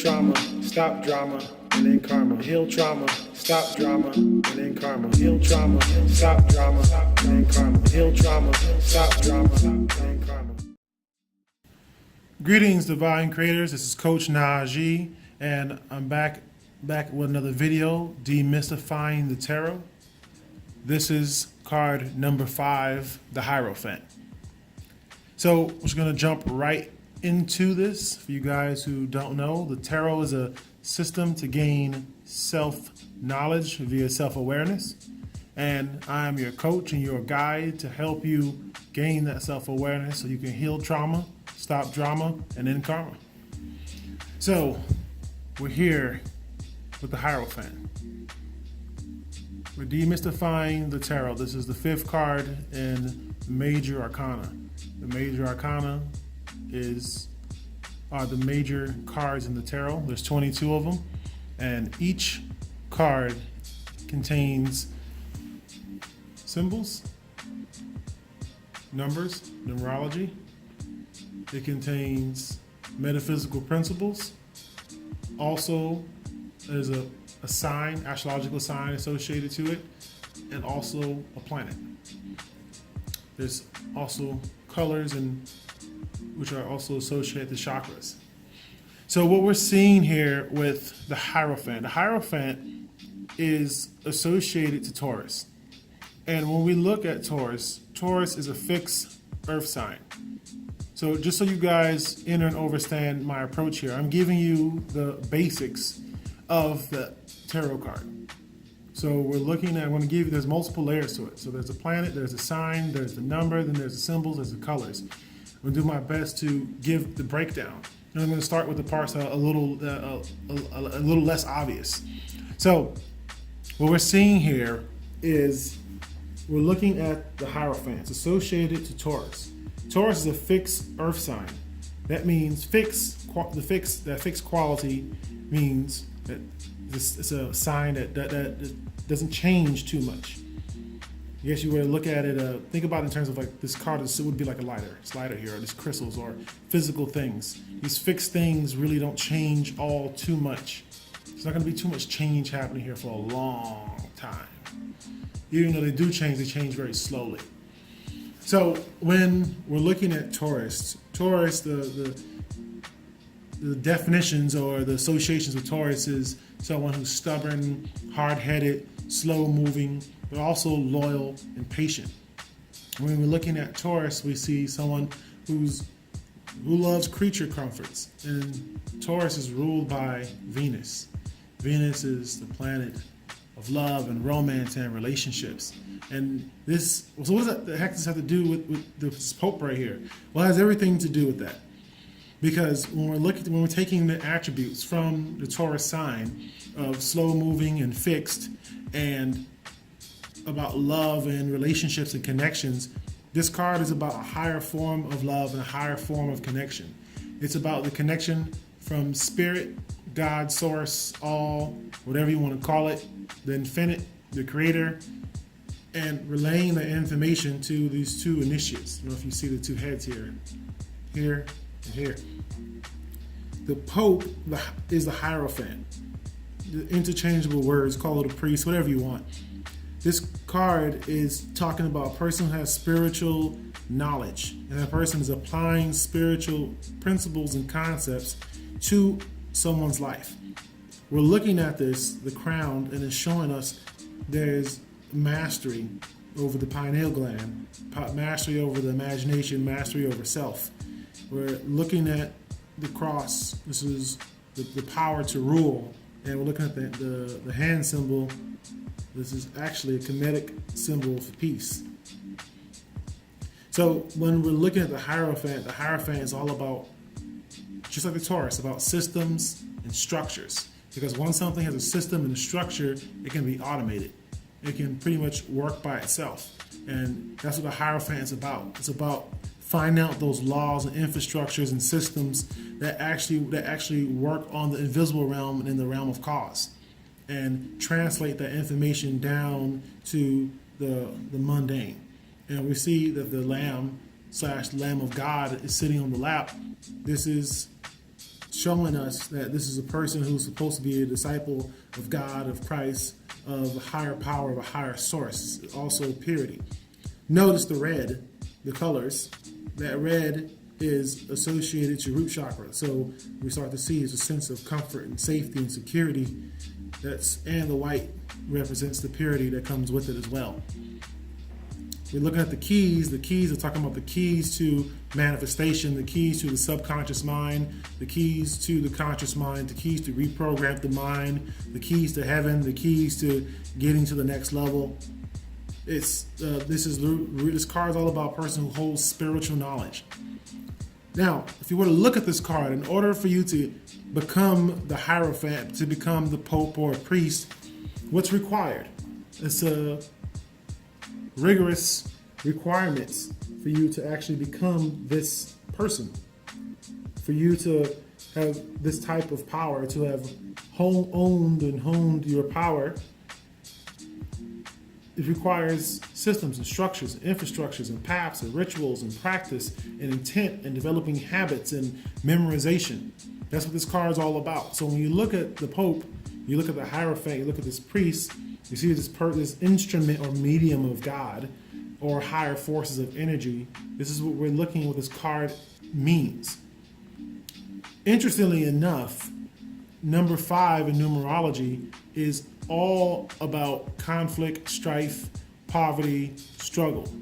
trauma, stop drama, and then karma. Heal trauma, stop drama, and then karma. Heal trauma, stop drama, and then karma. Heal trauma, stop drama, and then karma. Greetings, divine creators. This is Coach Najee, and I'm back with another video, Demystifying the Tarot. This is card number 5, the Hierophant. So we're just going to jump right into this. For you guys who don't know, the tarot is a system to gain self-knowledge via self-awareness. And I am your coach and your guide to help you gain that self-awareness so you can heal trauma, stop drama, and end karma. So we're here with the Hierophant. We're demystifying the tarot. This is the 5th card in Major Arcana. The Major Arcana are the major cards in the tarot. There's 22 of them, and each card contains symbols, numbers, numerology. It contains metaphysical principles. Also, there's a sign, astrological sign associated to it, and also a planet. There's also colors which are also associated to chakras. So what we're seeing here with the Hierophant is associated to Taurus. And when we look at Taurus is a fixed earth sign. So just so you guys enter and understand my approach here, I'm giving you the basics of the tarot card. So we're looking at, I'm going to give you, there's multiple layers to it. So there's a planet, there's a sign, there's the number, then there's the symbols, there's the colors. I'm going to do my best to give the breakdown. And I'm going to start with the parts that are a little less obvious. So what we're seeing here is we're looking at the Hierophant associated to Taurus. Taurus is a fixed earth sign. That means that fixed quality means that it's a sign that doesn't change too much. I guess you were to look at it, think about it in terms of like this card would be like a lighter here, or these crystals or physical things. These fixed things really don't change all too much. There's not going to be too much change happening here for a long time. Even though they do change, they change very slowly. So when we're looking at Taurus, the definitions or the associations of Taurus is someone who's stubborn, hard-headed, slow-moving, but also loyal and patient. When we're looking at Taurus, we see someone who loves creature comforts, and Taurus is ruled by Venus. Venus is the planet of love and romance and relationships. And so what the heck does this have to do with this Pope right here? Well, it has everything to do with that. Because when we're taking the attributes from the Taurus sign of slow moving and fixed and about love and relationships and connections, this card is about a higher form of love and a higher form of connection. It's about the connection from spirit, God, source, all, whatever you want to call it, the infinite, the creator, and relaying the information to these two initiates. I don't know if you see the two heads here and here. The Pope is the Hierophant. The interchangeable words, call it a priest, whatever you want. This card is talking about a person who has spiritual knowledge, and that person is applying spiritual principles and concepts to someone's life. We're looking at the crown, and it's showing us there's mastery over the pineal gland, mastery over the imagination, mastery over self. We're looking at the cross. This is the power to rule, and we're looking at the hand symbol. This is actually a Kemetic symbol for peace. So when we're looking at the Hierophant is all about, just like the Taurus, about systems and structures. Because once something has a system and a structure, it can be automated. It can pretty much work by itself. And that's what the Hierophant is about. It's about finding out those laws and infrastructures and systems that actually work on the invisible realm and in the realm of cause, and translate that information down to the mundane. And we see that the Lamb / Lamb of God is sitting on the lap. This is showing us that this is a person who's supposed to be a disciple of God, of Christ, of a higher power, of a higher source, also purity. Notice the red, the colors. That red is associated to root chakra. So we start to see is a sense of comfort and safety and security. And the white represents the purity that comes with it as well. We're looking at the keys. The keys are talking about the keys to manifestation, the keys to the subconscious mind, the keys to the conscious mind, the keys to reprogram the mind, the keys to heaven, the keys to getting to the next level. This card is all about a person who holds spiritual knowledge. Now, if you were to look at this card, in order for you to become the Hierophant, to become the Pope or a priest, what's required? It's a rigorous requirements for you to actually become this person, for you to have this type of power, to have owned and honed your power. It requires systems and structures and infrastructures and paths and rituals and practice and intent and developing habits and memorization. That's what this card is all about. So when you look at the Pope, you look at the Hierophant, you look at this priest, you see this instrument or medium of God or higher forces of energy. This is what we're looking at what this card means. Interestingly enough, number 5 in numerology is all about conflict, strife, poverty, struggle,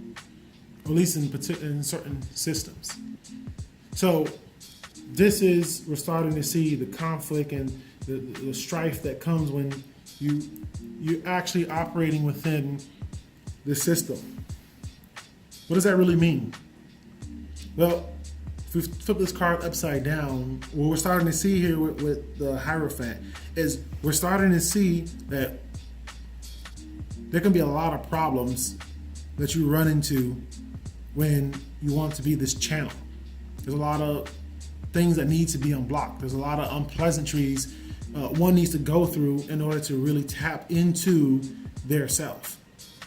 at least in certain systems. So we're starting to see the conflict and the strife that comes when you're actually operating within the system. What does that really mean? Well, if we flip this card upside down, what we're starting to see here with the Hierophant is we're starting to see that there can be a lot of problems that you run into when you want to be this channel. There's a lot of things that need to be unblocked. There's a lot of unpleasantries one needs to go through in order to really tap into their self.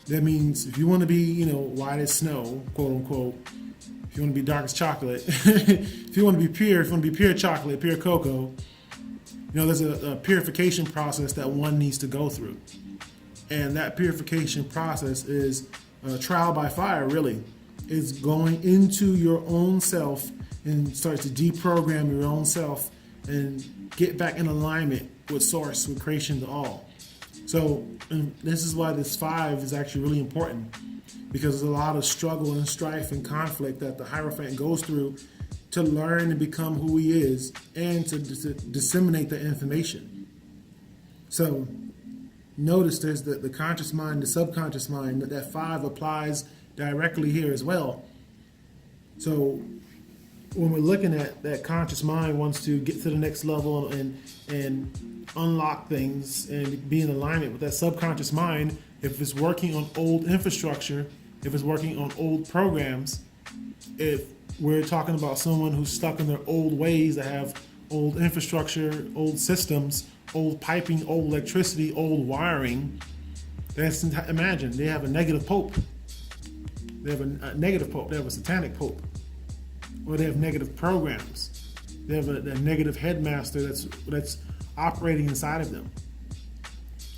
That means if you want to be, white as snow, quote unquote, if you want to be dark as chocolate, if you want to be pure chocolate, pure cocoa, there's a purification process that one needs to go through. And that purification process is trial by fire, really. It's going into your own self and start to deprogram your own self and get back in alignment with source, with creation to all. So this is why this 5 is actually really important, because there's a lot of struggle and strife and conflict that the Hierophant goes through to learn and become who he is and to disseminate the information. So notice there's the conscious mind, the subconscious mind, that 5 applies directly here as well. So when we're looking at that conscious mind wants to get to the next level and unlock things and be in alignment with that subconscious mind, if it's working on old infrastructure, if it's working on old programs, if we're talking about someone who's stuck in their old ways that have old infrastructure, old systems, old piping, old electricity, old wiring, imagine they have a negative pope. They have a negative pope. They have a satanic pope. Or they have negative programs. They have a negative headmaster that's operating inside of them.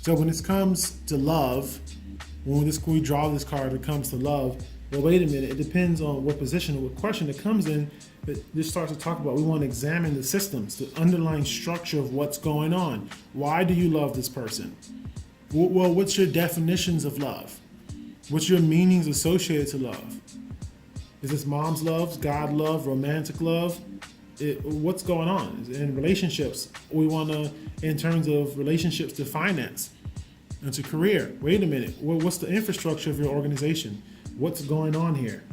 So when this comes to love, when we draw this card, it comes to love. Well, wait a minute. It depends on what position or what question it comes in. That this starts to talk about. We want to examine the systems, the underlying structure of what's going on. Why do you love this person? Well, what's your definitions of love? What's your meanings associated to love? Is this mom's love, God love, romantic love? What's going on? In relationships, we want to, in terms of relationships to finance and to career. Wait a minute. What's the infrastructure of your organization? What's going on here?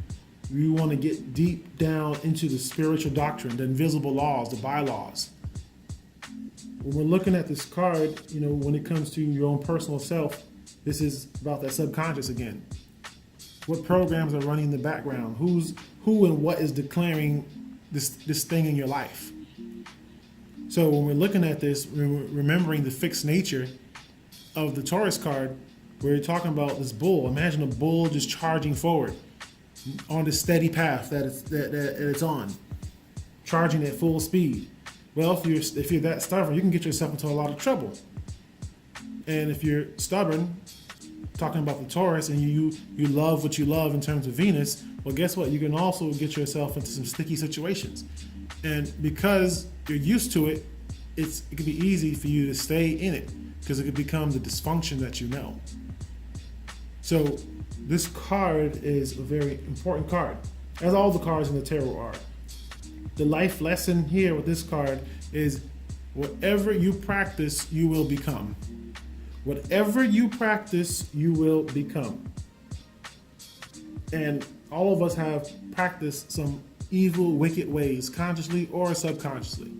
You want to get deep down into the spiritual doctrine, the invisible laws, the bylaws. When we're looking at this card, when it comes to your own personal self, this is about that subconscious again. What programs are running in the background? Who and what is declaring this thing in your life? So when we're looking at this, remembering the fixed nature of the Taurus card, we're talking about this bull. Imagine a bull just charging forward on the steady path that it's on, charging at full speed. Well, if you're that stubborn, you can get yourself into a lot of trouble. And if you're stubborn, talking about the Taurus, and you love what you love in terms of Venus, well, guess what? You can also get yourself into some sticky situations. And because you're used to it, it can be easy for you to stay in it because it could become the dysfunction that you know. So this card is a very important card, as all the cards in the tarot are. The life lesson here with this card is whatever you practice, you will become. Whatever you practice, you will become. And all of us have practiced some evil, wicked ways, consciously or subconsciously.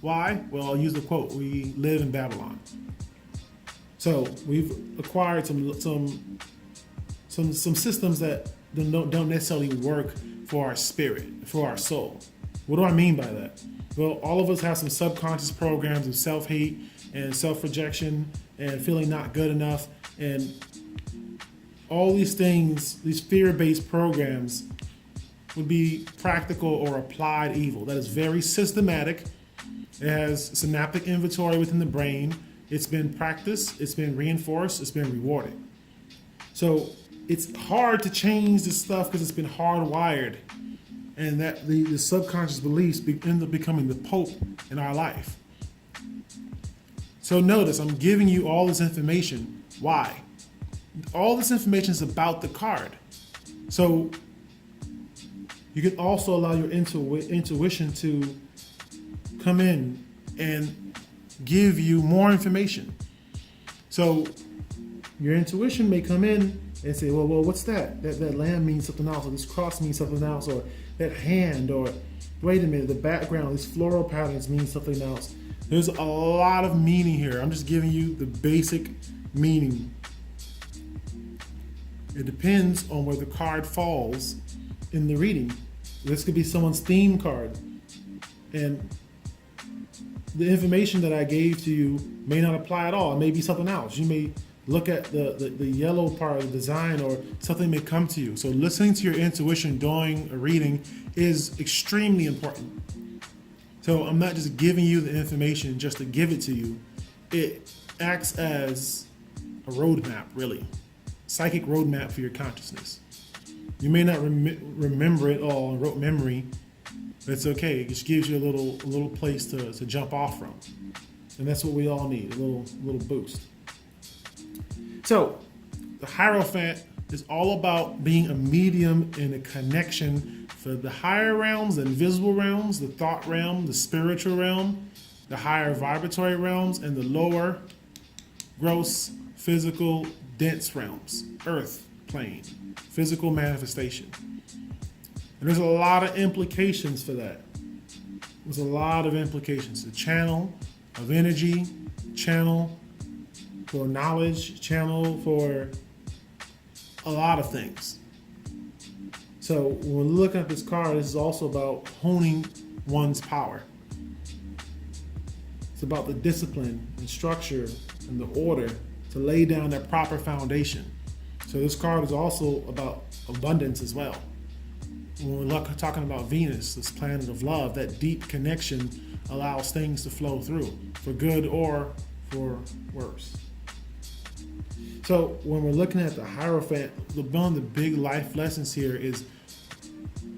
Why? Well, I'll use the quote, we live in Babylon. So we've acquired some systems that don't necessarily work for our spirit, for our soul. What do I mean by that? Well, all of us have some subconscious programs of self-hate and self-rejection and feeling not good enough, and all these things, these fear-based programs would be practical or applied evil. That is very systematic. It has synaptic inventory within the brain. It's been practiced, it's been reinforced, it's been rewarded. So it's hard to change this stuff because it's been hardwired, and that the subconscious beliefs end up becoming the pope in our life. So notice I'm giving you all this information. Why? All this information is about the card. So you can also allow your intuition to come in and give you more information. So your intuition may come in and say, well, what's that? That lamb means something else, or this cross means something else, or that hand, or wait a minute, the background, these floral patterns mean something else. There's a lot of meaning here. I'm just giving you the basic meaning. It depends on where the card falls in the reading. This could be someone's theme card. And the information that I gave to you may not apply at all. It may be something else. You may look at the yellow part of the design, or something may come to you. So listening to your intuition during a reading is extremely important. So I'm not just giving you the information just to give it to you. It acts as a roadmap, really. Psychic roadmap for your consciousness. You may not remember it all in rote memory, but it's okay. It just gives you a little place to jump off from. And that's what we all need, a little boost. So the Hierophant is all about being a medium and a connection for the higher realms, the invisible realms, the thought realm, the spiritual realm, the higher vibratory realms, and the lower, gross, physical, dense realms, earth plane, physical manifestation. And there's a lot of implications for that. There's a lot of implications. The channel of energy, channel for knowledge, channel for a lot of things. So when we're looking at this card, this is also about honing one's power. It's about the discipline and structure and the order to lay down that proper foundation. So this card is also about abundance as well. When we're talking about Venus, this planet of love, that deep connection allows things to flow through, for good or for worse. So when we're looking at the Hierophant, one of the big life lessons here is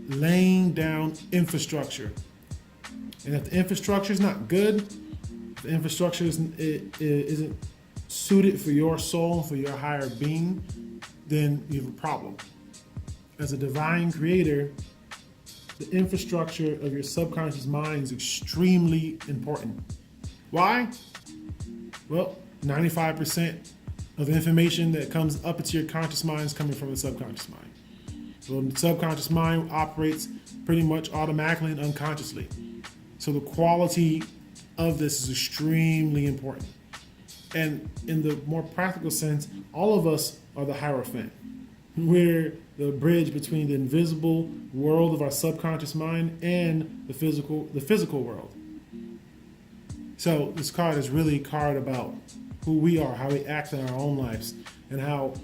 laying down infrastructure. And if the infrastructure is not good, if the infrastructure isn't suited for your soul, for your higher being, then you have a problem. As a divine creator, the infrastructure of your subconscious mind is extremely important. Why? Well, 95% of the information that comes up into your conscious mind is coming from the subconscious mind. So the subconscious mind operates pretty much automatically and unconsciously. So the quality of this is extremely important. And in the more practical sense, all of us are the Hierophant. We're the bridge between the invisible world of our subconscious mind and the physical world. So this card is really a card about who we are, how we act in our own lives, and how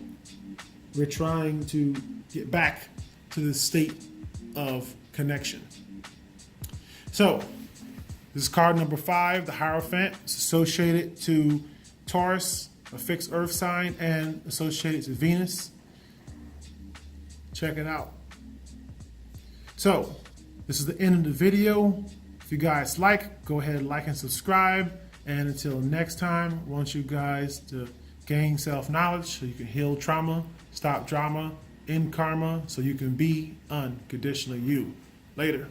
we're trying to get back to the state of connection. So This is card number 5, the Hierophant. It's associated to Taurus, a fixed earth sign, and associated to Venus. Check it out. So, this is the end of the video. If you guys like, go ahead, like and subscribe. And until next time, I want you guys to gain self-knowledge so you can heal trauma, stop drama, end karma, so you can be unconditionally you. Later.